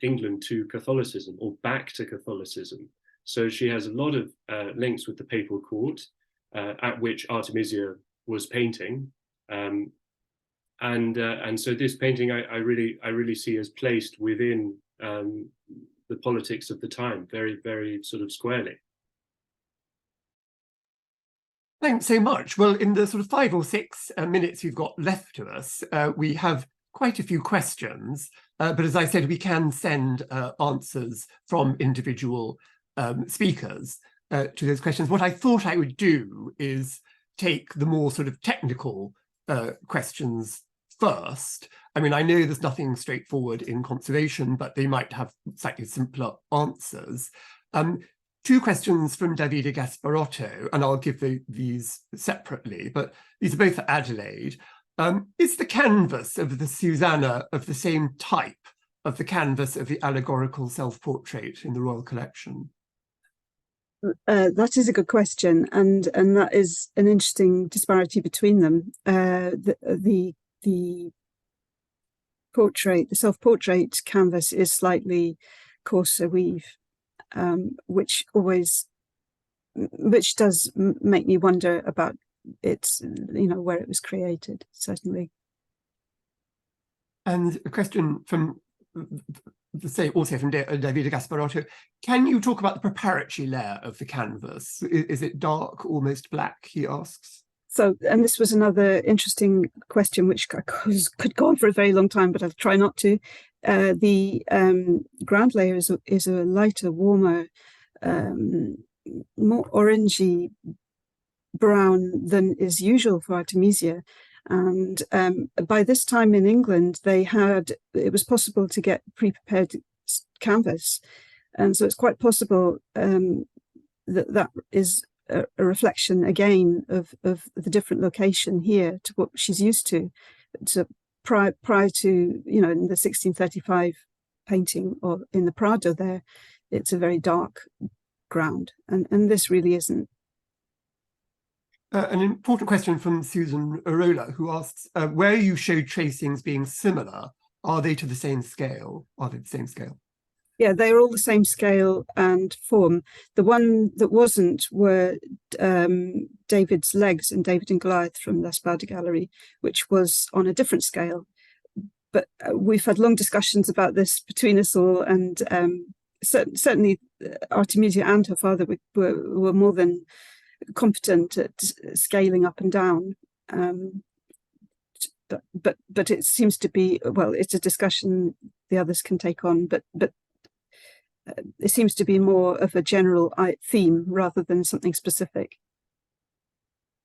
England to Catholicism, or back to Catholicism. So she has a lot of links with the papal court, at which Artemisia was painting, and so this painting I really see as placed within the politics of the time, very, very sort of squarely. Thanks so much. Well, in the sort of 5 or 6 minutes we've got left to us, we have quite a few questions, but as I said, we can send answers from individual speakers to those questions. What I thought I would do is take the more sort of technical questions first. I mean, I know there's nothing straightforward in conservation, but they might have slightly simpler answers. 2 questions from Davide Gasparotto, and I'll give these separately, but these are both for Adelaide. Is the canvas of the Susanna of the same type of the canvas of the allegorical self-portrait in the Royal Collection? That is a good question, and that is an interesting disparity between them. The self-portrait canvas is slightly coarser weave, which does make me wonder about its, you know, where it was created, certainly. And a question from also from Davide Gasparotto. Can you talk about the preparatory layer of the canvas? Is it dark, almost black, he asks? So, and this was another interesting question, which could go on for a very long time, but I'll try not to. The ground layer is a lighter, warmer, more orangey brown than is usual for Artemisia. And by this time in England, it was possible to get pre-prepared canvas. And so it's quite possible that is a reflection again of the different location here to what she's used to. So prior to, you know, in the 1635 painting or in the Prado there, it's a very dark ground. And this really isn't. An important question from Susan Arola, who asks, where you show tracings being similar, are they to the same scale? Are they the same scale? Yeah, they're all the same scale and form. The one that wasn't were David's legs and David and Goliath from La Spada Gallery, which was on a different scale. But we've had long discussions about this between us all, and certainly Artemisia and her father were more than competent at scaling up and down, but it seems to be, well, it's a discussion the others can take on, but it seems to be more of a general theme rather than something specific.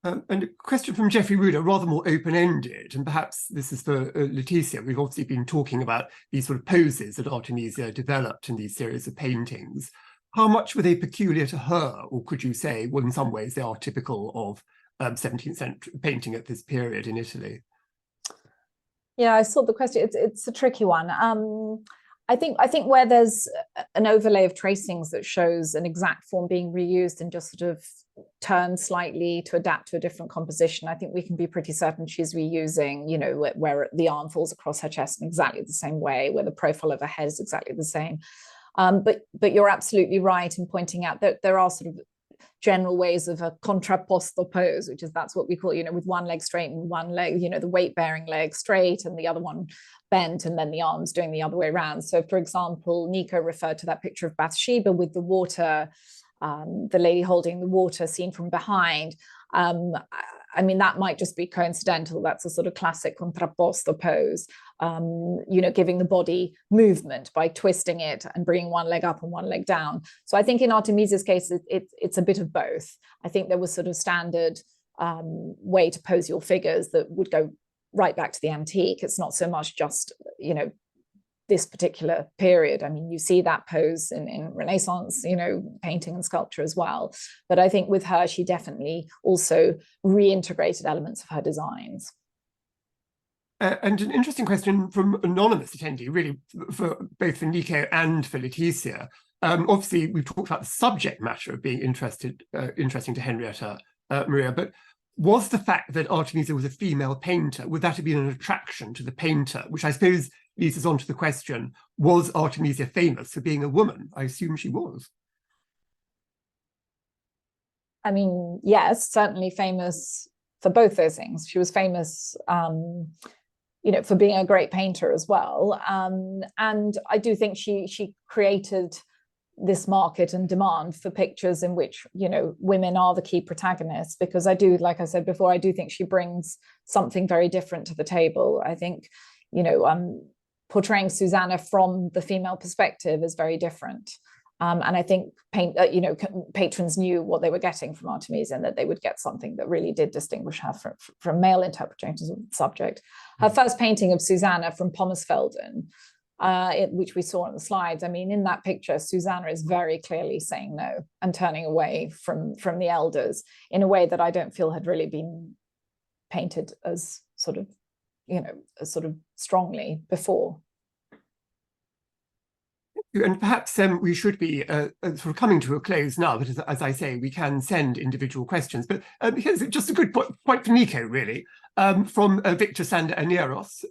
And a question from Jeffrey Ruder, rather more open-ended, and perhaps this is for Letizia. We've obviously been talking about these sort of poses that Artemisia developed in these series of paintings. How much were they peculiar to her, or could you say, well, in some ways they are typical of 17th century painting at this period in Italy? Yeah, I saw the question. It's a tricky one. I think where there's an overlay of tracings that shows an exact form being reused and just sort of turned slightly to adapt to a different composition, I think we can be pretty certain she's reusing, you know, where the arm falls across her chest in exactly the same way, where the profile of her head is exactly the same. But you're absolutely right in pointing out that there are sort of general ways of a contrapposto pose, which is that's what we call, you know, with one leg straight and one leg, you know, the weight bearing leg straight and the other one bent, and then the arms doing the other way around. So for example, Niko referred to that picture of Bathsheba with the water, the lady holding the water seen from behind. I mean, that might just be coincidental. That's a sort of classic contrapposto pose, you know, giving the body movement by twisting it and bringing one leg up and one leg down. So I think in Artemisia's case, it's a bit of both. I think there was sort of standard way to pose your figures that would go right back to the antique. It's not so much just, you know, this particular period. I mean, you see that pose in Renaissance, you know, painting and sculpture as well. But I think with her, she definitely also reintegrated elements of her designs. And an interesting question from anonymous attendee, really, for both for Niko and for Letizia. Obviously, we've talked about the subject matter of being interesting to Henrietta Maria, but was the fact that Artemisia was a female painter, would that have been an attraction to the painter? Which I suppose leads us on to the question, was Artemisia famous for being a woman? I assume she was. I mean, yes, certainly famous for both those things. She was famous, you know, for being a great painter as well. And I do think she created this market and demand for pictures in which, you know, women are the key protagonists, because I do, like I said before, I do think she brings something very different to the table. I think, you know, portraying Susanna from the female perspective is very different. And I think you know, patrons knew what they were getting from Artemisia, and that they would get something that really did distinguish her from male interpretations of the subject. Her first painting of Susanna from Pommersfelden, which we saw on the slides, I mean, in that picture, Susanna is very clearly saying no and turning away from the elders in a way that I don't feel had really been painted as sort of, you know, sort of strongly before. And perhaps we should be sort of coming to a close now, but as I say, we can send individual questions. But here's just a good point for Niko, really, from Victor Sander Aneros,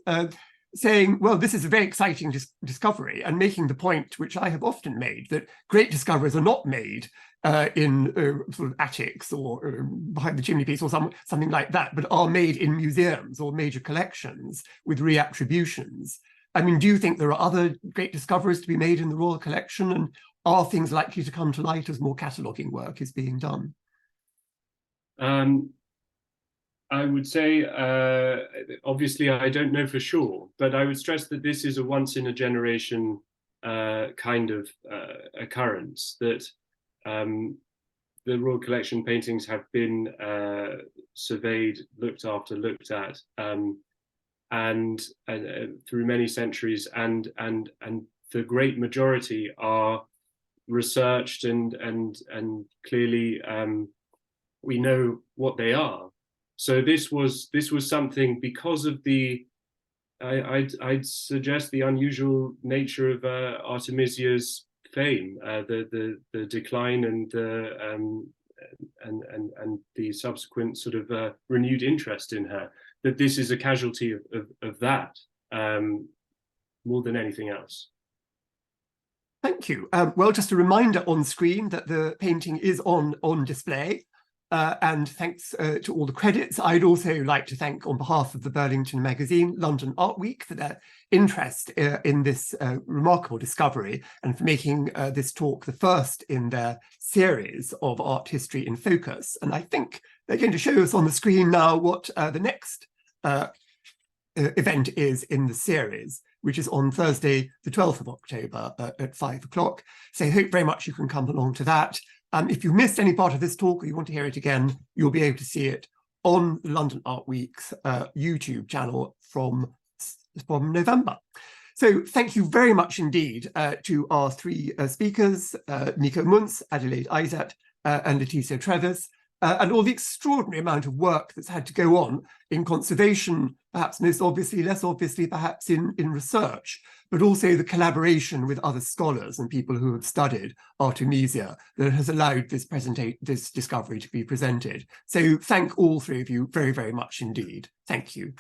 saying, well, this is a very exciting discovery, and making the point, which I have often made, that great discoveries are not made in sort of attics or behind the chimney piece or something like that, but are made in museums or major collections with reattributions. I mean, do you think there are other great discoveries to be made in the Royal Collection, and are things likely to come to light as more cataloguing work is being done? I would say, obviously, I don't know for sure, but I would stress that this is a once-in-a-generation kind of occurrence, that the Royal Collection paintings have been surveyed, looked after, looked at, and through many centuries, and the great majority are researched and clearly we know what they are. So this was something, because of the I'd suggest the unusual nature of Artemisia's fame, the decline and the subsequent sort of renewed interest in her, that this is a casualty of that more than anything else. Thank you. Well, just a reminder on screen that the painting is on display. And thanks to all the credits. I'd also like to thank, on behalf of the Burlington magazine, London Art Week, for their interest in this remarkable discovery, and for making this talk the first in their series of art history in focus. And I think they're going to show us on the screen now what the next event is in the series. which is on Thursday, the 12th of October at 5 o'clock. So I hope very much you can come along to that. If you missed any part of this talk or you want to hear it again, you'll be able to see it on the London Art Week's YouTube channel from November. So thank you very much indeed to our three speakers, Niko Munz, Adelaide Izat, and Letizia Treves, and all the extraordinary amount of work that's had to go on in conservation, perhaps most obviously, less obviously perhaps in research, but also the collaboration with other scholars and people who have studied Artemisia that has allowed this discovery to be presented. So thank all three of you very, very much indeed. Thank you.